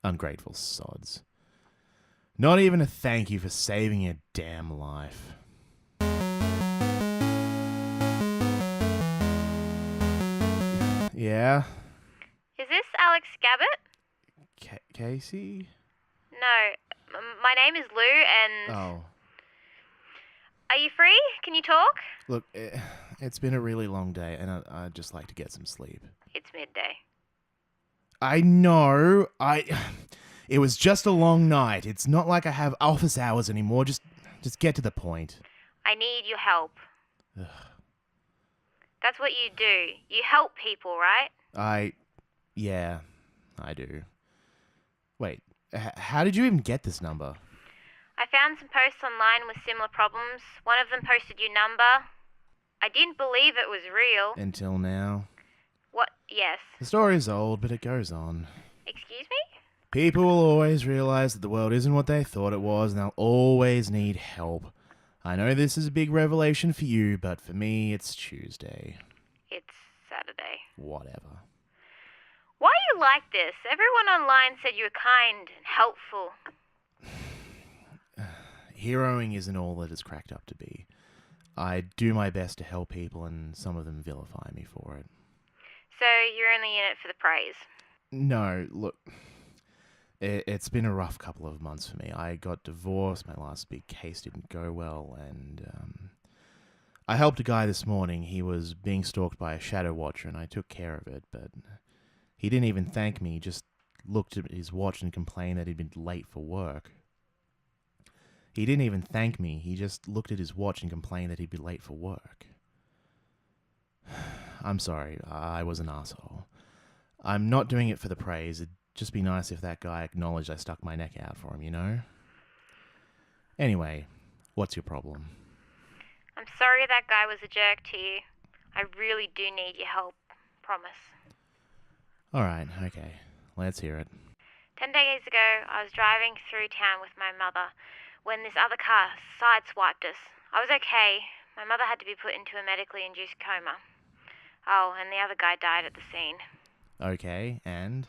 Ungrateful sods. Not even a thank you for saving your damn life. Yeah? Is this Alex Gabbet? Casey? No, my name is Lou and... Oh. Are you free? Can you talk? Look, it's been a really long day and I'd just like to get some sleep. It's midday. I know. It was just a long night. It's not like I have office hours anymore. Just get to the point. I need your help. Ugh. That's what you do. You help people, right? Yeah, I do. Wait, how did you even get this number? I found some posts online with similar problems. One of them posted your number. I didn't believe it was real. Until now. What? Yes. The story's old, but it goes on. Excuse me? People will always realize that the world isn't what they thought it was, and they'll always need help. I know this is a big revelation for you, but for me, it's Tuesday. It's Saturday. Whatever. Why are you like this? Everyone online said you were kind and helpful. Heroing isn't all that it's cracked up to be. I do my best to help people, and some of them vilify me for it. So you're only in it for the praise? No, look, it's been a rough couple of months for me. I got divorced, my last big case didn't go well, and I helped a guy this morning. He was being stalked by a shadow watcher, and I took care of it, but he didn't even thank me. He just looked at his watch and complained that he'd been late for work. He didn't even thank me. He just looked at his watch and complained that he'd be late for work. I'm sorry, I was an asshole. I'm not doing it for the praise. It'd just be nice if that guy acknowledged I stuck my neck out for him, you know? Anyway, what's your problem? I'm sorry that guy was a jerk to you. I really do need your help. Promise. Alright, okay. Let's hear it. 10 days ago, I was driving through town with my mother when this other car sideswiped us. I was okay. My mother had to be put into a medically induced coma. Oh, and the other guy died at the scene. Okay, and?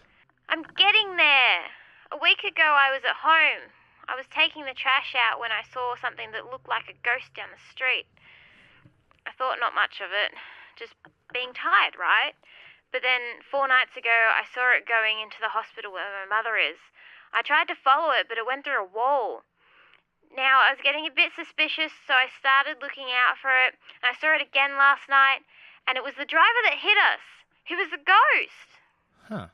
I'm getting there. A week ago, I was at home. I was taking the trash out when I saw something that looked like a ghost down the street. I thought not much of it, just being tired, right? But then 4 nights ago, I saw it going into the hospital where my mother is. I tried to follow it, but it went through a wall. Now, I was getting a bit suspicious, so I started looking out for it, and I saw it again last night, and it was the driver that hit us. He was a ghost. Huh.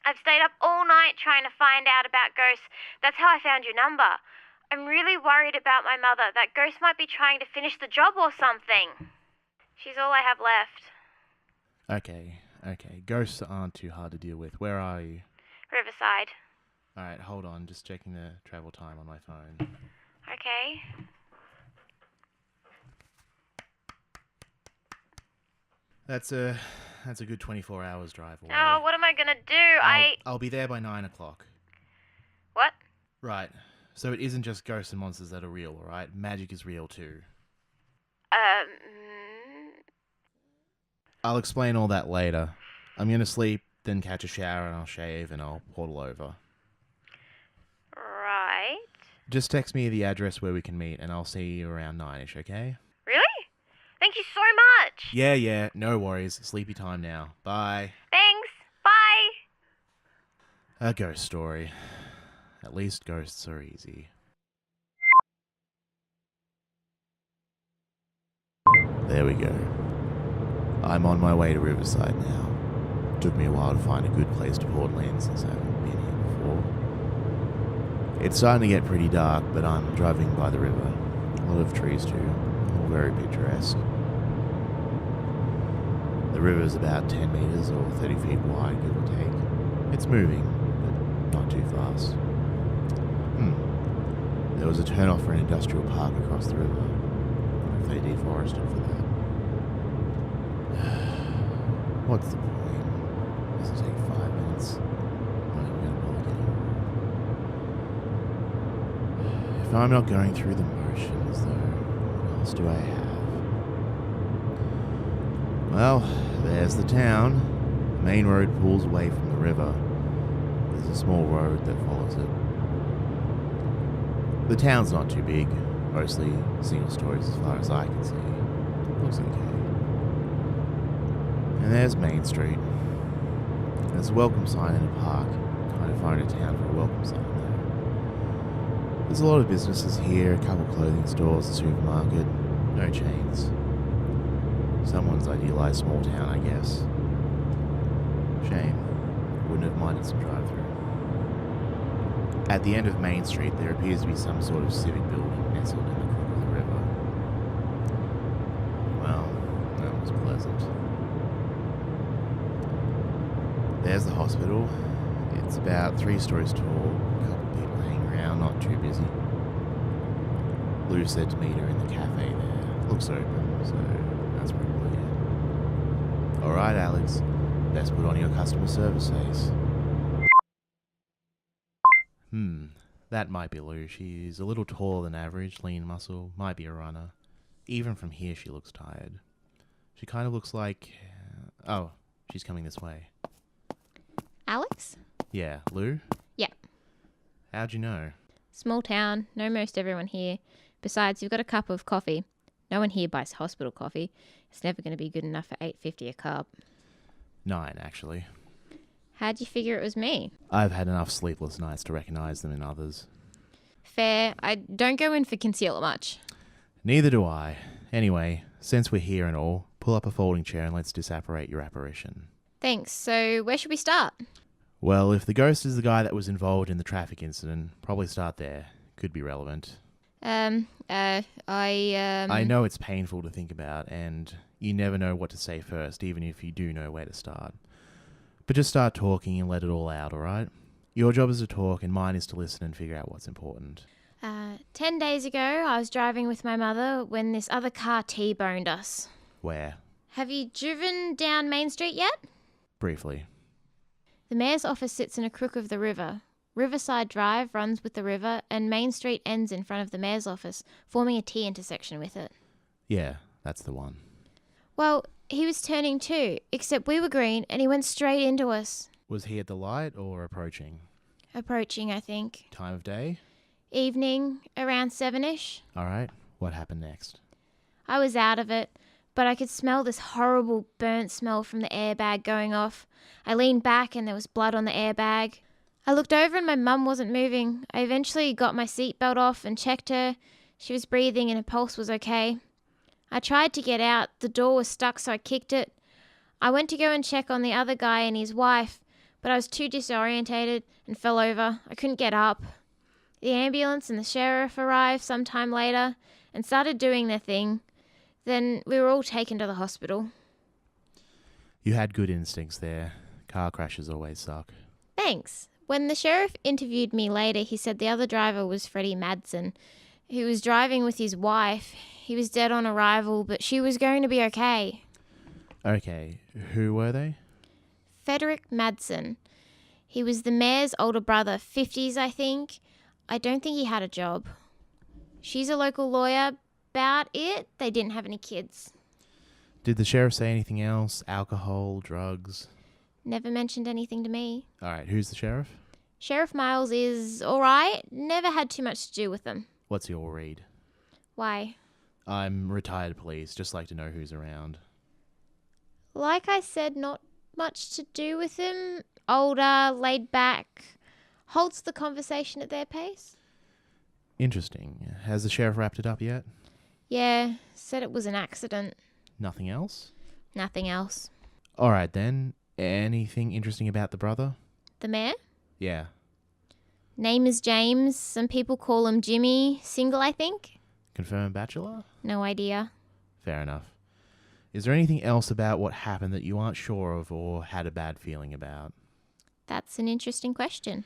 I've stayed up all night trying to find out about ghosts. That's how I found your number. I'm really worried about my mother. That ghost might be trying to finish the job or something. She's all I have left. Okay. Ghosts aren't too hard to deal with. Where are you? Riverside. Alright, hold on. Just checking the travel time on my phone. Okay. That's a good 24 hours drive away. Oh, what am I gonna do? I'll be there by 9 o'clock. What? Right. So it isn't just ghosts and monsters that are real, alright? Magic is real too. I'll explain all that later. I'm gonna sleep, then catch a shower, and I'll shave, and I'll portal over. Right. Just text me the address where we can meet, and I'll see you around 9ish, okay? Really? Thank you so much. Yeah, no worries. Sleepy time now. Bye. Thanks. Bye. A ghost story. At least ghosts are easy. There we go. I'm on my way to Riverside now. Took me a while to find a good place to portal in since I haven't been here before. It's starting to get pretty dark, but I'm driving by the river. A lot of trees too. All very picturesque. The river's about 10 meters or 30 feet wide, give or take. It's moving, but not too fast. There was a turnoff for an industrial park across the river. I wonder if they deforested for that. What's the point? This will take 5 minutes. I'm not even gonna bother. If I'm not going through the motions, though, what else do I have? Well, there's the town. The main road pulls away from the river. There's There's a small road that follows it. The town's not too big, mostly single stories as far as I can see. Looks okay. And there's Main Street. There's a welcome sign in a park. Kind of far into town for a welcome sign though. There's a lot of businesses here, a couple clothing stores, a supermarket, no chains. Someone's idealised small town, I guess. Shame. Wouldn't have minded some drive-through. At the end of Main Street, there appears to be some sort of civic building nestled in the crook of the river. Well, that was pleasant. There's the hospital. It's about 3 stories tall. A couple of people hanging around, not too busy. Lou said to meet her in the cafe there. Looks open, so that's probably it. Alright, Alex. Best put on your customer service face. That might be Lou. She's a little taller than average, lean muscle, might be a runner. Even from here she looks tired. She kind of looks like... oh, she's coming this way. Alex? Yeah, Lou? Yeah. How'd you know? Small town, know most everyone here. Besides, you've got a cup of coffee. No one here buys hospital coffee. It's never going to be good enough for $8.50 a cup. 9, actually. How'd you figure it was me? I've had enough sleepless nights to recognise them in others. Fair. I don't go in for concealer much. Neither do I. Anyway, since we're here and all, pull up a folding chair and let's disapparate your apparition. Thanks. So, where should we start? Well, if the ghost is the guy that was involved in the traffic incident, probably start there. Could be relevant. I know it's painful to think about, and you never know what to say first, even if you do know where to start. But just start talking and let it all out, alright? Your job is to talk, and mine is to listen and figure out what's important. 10 days ago, I was driving with my mother when this other car T-boned us. Where? Have you driven down Main Street yet? Briefly. The mayor's office sits in a crook of the river. Riverside Drive runs with the river, and Main Street ends in front of the mayor's office, forming a T intersection with it. Yeah, that's the one. Well, he was turning too, except we were green, and he went straight into us. Was he at the light or approaching? Approaching, I think. Time of day? Evening, around 7ish. Alright, what happened next? I was out of it, but I could smell this horrible burnt smell from the airbag going off. I leaned back and there was blood on the airbag. I looked over and my mum wasn't moving. I eventually got my seatbelt off and checked her. She was breathing and her pulse was okay. I tried to get out. The door was stuck, so I kicked it. I went to go and check on the other guy and his wife, but I was too disorientated and fell over. I couldn't get up. The ambulance and the sheriff arrived sometime later and started doing their thing. Then we were all taken to the hospital. You had good instincts there. Car crashes always suck. Thanks. When the sheriff interviewed me later, he said the other driver was Freddie Madsen. He was driving with his wife. He was dead on arrival, but she was going to be okay. Okay, who were they? Frederick Madsen. He was the mayor's older brother, 50s, I think. I don't think he had a job. She's a local lawyer. About it, they didn't have any kids. Did the sheriff say anything else? Alcohol, drugs? Never mentioned anything to me. Alright, who's the sheriff? Sheriff Miles is alright. Never had too much to do with them. What's your read? Why? I'm retired police, just like to know who's around. Like I said, not much to do with him. Older, laid back. Holds the conversation at their pace. Interesting. Has the sheriff wrapped it up yet? Yeah, said it was an accident. Nothing else? Nothing else. Alright then. Anything interesting about the brother? The mayor? Yeah. Name is James. Some people call him Jimmy. Single, I think. Confirmed bachelor? No idea. Fair enough. Is there anything else about what happened that you aren't sure of or had a bad feeling about? That's an interesting question.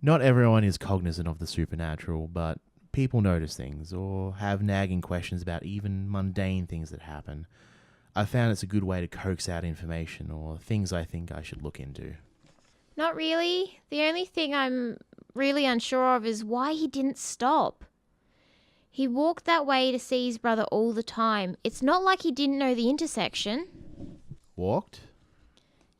Not everyone is cognizant of the supernatural, but people notice things or have nagging questions about even mundane things that happen. I found it's a good way to coax out information or things I think I should look into. Not really. The only thing I'm really unsure of is why he didn't stop. He walked that way to see his brother all the time. It's not like he didn't know the intersection. Walked?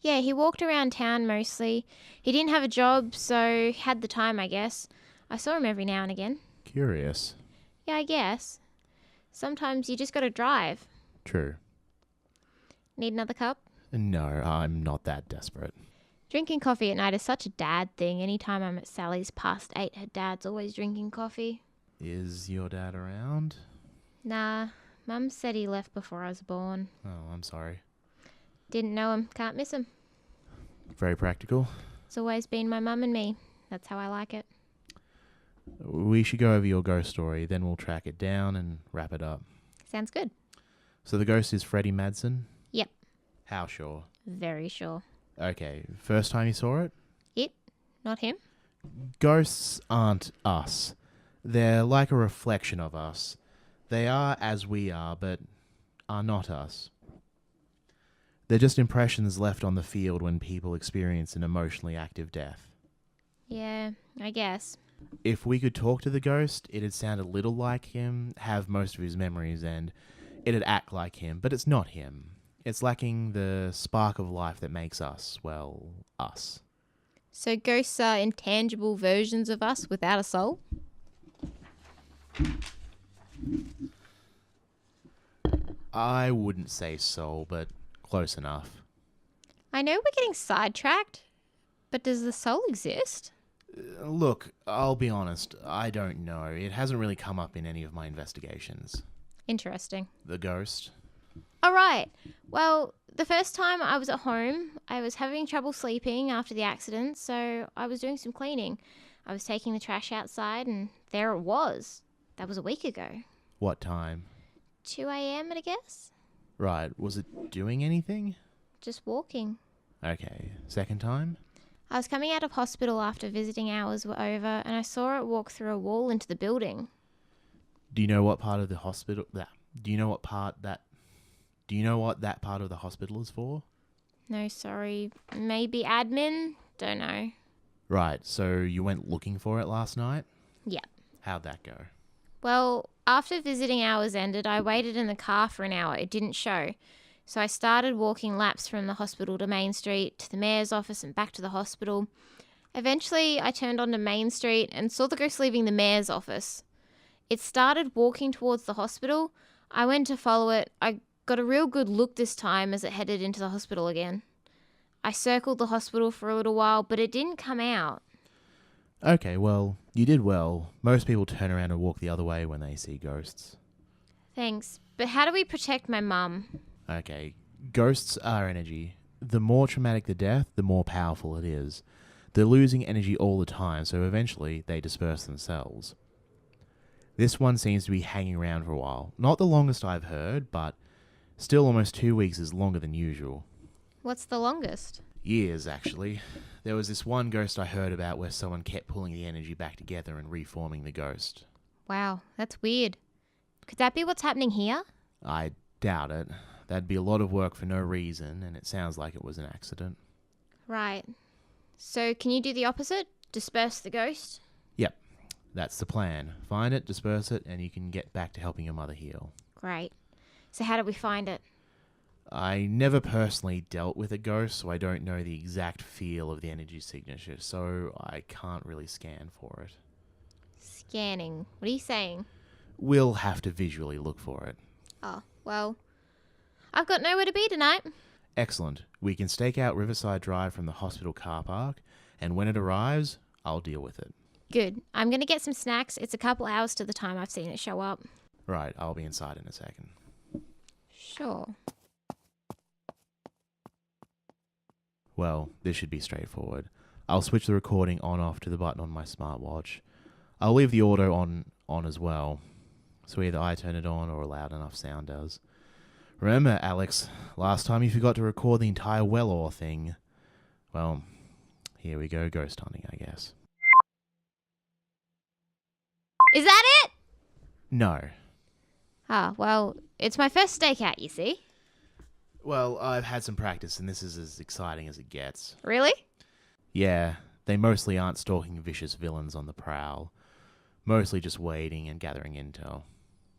Yeah, he walked around town mostly. He didn't have a job, so had the time, I guess. I saw him every now and again. Curious. Yeah, I guess. Sometimes you just gotta drive. True. Need another cup? No, I'm not that desperate. Drinking coffee at night is such a dad thing. Anytime I'm at Sally's past 8, her dad's always drinking coffee. Is your dad around? Nah, Mum said he left before I was born. Oh, I'm sorry. Didn't know him, can't miss him. Very practical. It's always been my mum and me. That's how I like it. We should go over your ghost story, then we'll track it down and wrap it up. Sounds good. So the ghost is Freddie Madsen? Yep. How sure? Very sure. Okay, first time you saw it? It? Not him? Ghosts aren't us. They're like a reflection of us. They are as we are, but are not us. They're just impressions left on the field when people experience an emotionally active death. Yeah, I guess. If we could talk to the ghost, it'd sound a little like him, have most of his memories, and it'd act like him, but it's not him. It's lacking the spark of life that makes us, well, us. So ghosts are intangible versions of us without a soul? I wouldn't say soul, but close enough. I know we're getting sidetracked, but does the soul exist? Look, I'll be honest, I don't know. It hasn't really come up in any of my investigations. Interesting. The ghost? Alright, well, the first time I was at home, I was having trouble sleeping after the accident, so I was doing some cleaning. I was taking the trash outside, and there it was. That was a week ago. What time? 2 a.m, I guess? Right, was it doing anything? Just walking. Okay, second time? I was coming out of hospital after visiting hours were over, and I saw it walk through a wall into the building. Do you know what part of the hospital... Do you know what that part of the hospital is for? No, sorry. Maybe admin? Don't know. Right, so you went looking for it last night? Yep. How'd that go? Well, after visiting hours ended, I waited in the car for an hour. It didn't show. So I started walking laps from the hospital to Main Street, to the mayor's office and back to the hospital. Eventually, I turned onto Main Street and saw the ghost leaving the mayor's office. It started walking towards the hospital. I went to follow it. I got a real good look this time as it headed into the hospital again. I circled the hospital for a little while, but it didn't come out. Okay, well, you did well. Most people turn around and walk the other way when they see ghosts. Thanks. But how do we protect my mum? Okay, ghosts are energy. The more traumatic the death, the more powerful it is. They're losing energy all the time, so eventually they disperse themselves. This one seems to be hanging around for a while. Not the longest I've heard, but still almost 2 weeks is longer than usual. What's the longest? Years, actually. There was this one ghost I heard about where someone kept pulling the energy back together and reforming the ghost. Wow, that's weird. Could that be what's happening here? I doubt it. That'd be a lot of work for no reason, and it sounds like it was an accident. Right. So can you do the opposite? Disperse the ghost? Yep, that's the plan. Find it, disperse it, and you can get back to helping your mother heal. Great. So how do we find it? I never personally dealt with a ghost, so I don't know the exact feel of the energy signature, so I can't really scan for it. Scanning. What are you saying? We'll have to visually look for it. Oh, well, I've got nowhere to be tonight. Excellent. We can stake out Riverside Drive from the hospital car park, and when it arrives, I'll deal with it. Good. I'm going to get some snacks. It's a couple hours to the time I've seen it show up. Right, I'll be inside in a second. Sure. Well, this should be straightforward. I'll switch the recording on-off to the button on my smartwatch. I'll leave the auto on as well, so either I turn it on or a loud enough sound does. Remember, Alex, last time you forgot to record the entire well-or thing. Well, here we go ghost hunting, I guess. Is that it? No. Ah, well, it's my first stakeout, you see. Well, I've had some practice, and this is as exciting as it gets. Really? Yeah, they mostly aren't stalking vicious villains on the prowl. Mostly just waiting and gathering intel.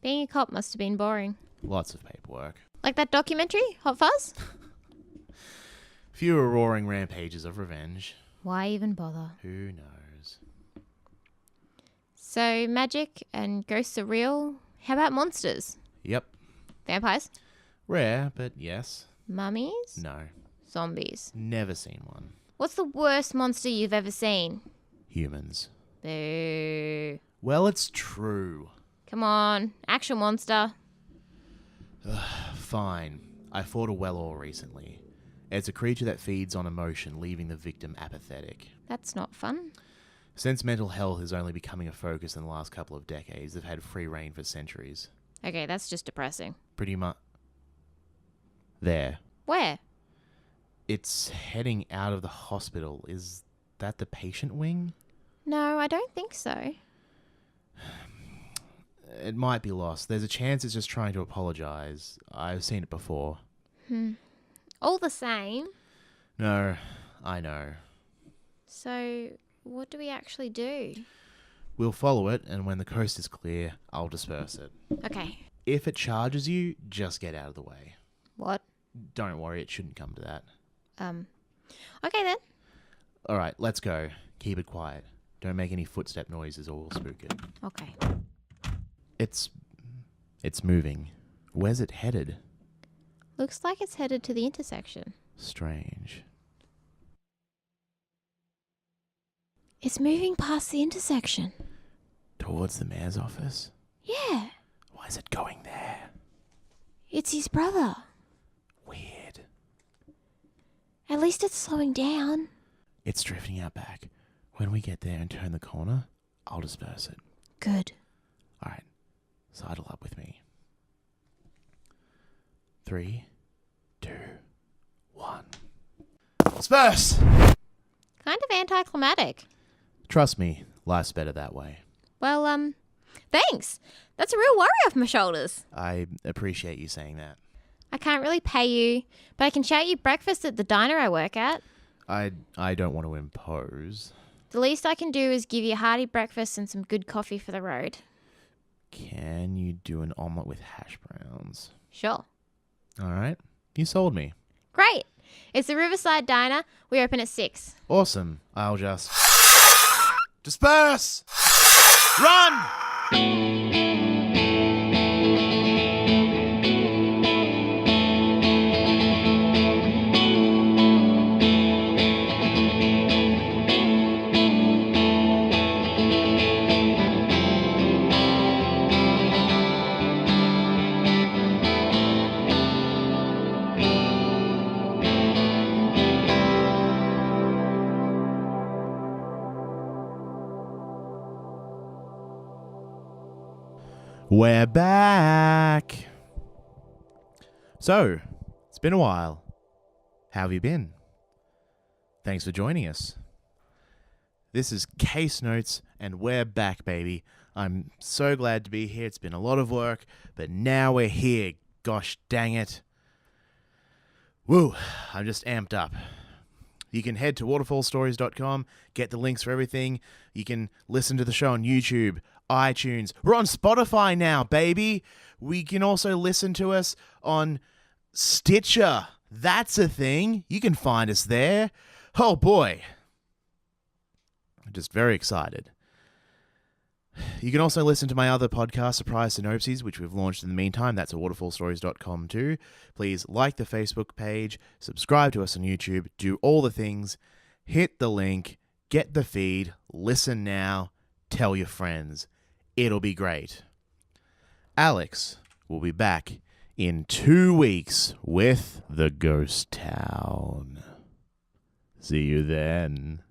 Being a cop must have been boring. Lots of paperwork. Like that documentary, Hot Fuzz? Few roaring rampages of revenge. Why even bother? Who knows? So, magic and ghosts are real. How about monsters? Yep. Vampires? Rare, but yes. Mummies? No. Zombies? Never seen one. What's the worst monster you've ever seen? Humans. Boo. Well, it's true. Come on. Actual monster. Fine. I fought a well-all recently. It's a creature that feeds on emotion, leaving the victim apathetic. That's not fun. Since mental health is only becoming a focus in the last couple of decades, they've had free reign for centuries. Okay, that's just depressing. Pretty much. There. Where? It's heading out of the hospital. Is that the patient wing? No, I don't think so. It might be lost. There's a chance it's just trying to apologize. I've seen it before. All the same. No, I know. So, what do we actually do? We'll follow it, and when the coast is clear, I'll disperse it. Okay. If it charges you, just get out of the way. What? Don't worry, it shouldn't come to that. Okay then. All right, let's go. Keep it quiet. Don't make any footstep noises or we'll spook it. Okay. It's moving. Where's it headed? Looks like it's headed to the intersection. Strange. It's moving past the intersection. Towards the mayor's office? Yeah. Why is it going there? It's his brother. Weird. At least it's slowing down. It's drifting out back. When we get there and turn the corner, I'll disperse it. Good. All right. Sidle up with me. 3, 2, 1. Disperse! Kind of anticlimactic. Trust me, life's better that way. Well, thanks. That's a real worry off my shoulders. I appreciate you saying that. I can't really pay you, but I can shout you breakfast at the diner I work at. I don't want to impose. The least I can do is give you a hearty breakfast and some good coffee for the road. Can you do an omelette with hash browns? Sure. All right. You sold me. Great. It's the Riverside Diner. We open at 6. Awesome. I'll just... Disperse! Run! We're back. So, it's been a while. How have you been? Thanks for joining us. This is Case Notes, and we're back, baby. I'm so glad to be here. It's been a lot of work, but now we're here. Gosh dang it. Woo, I'm just amped up. You can head to waterfallstories.com, get the links for everything. You can listen to the show on YouTube, iTunes. We're on Spotify now, baby. We can also listen to us on Stitcher. That's a thing. You can find us there. Oh boy. I'm just very excited. You can also listen to my other podcast, Surprise Synopses, which we've launched in the meantime. That's at waterfallstories.com too. Please like the Facebook page, subscribe to us on YouTube, do all the things, hit the link, get the feed, listen now, tell your friends. It'll be great. Alex will be back in 2 weeks with The Ghost Town. See you then.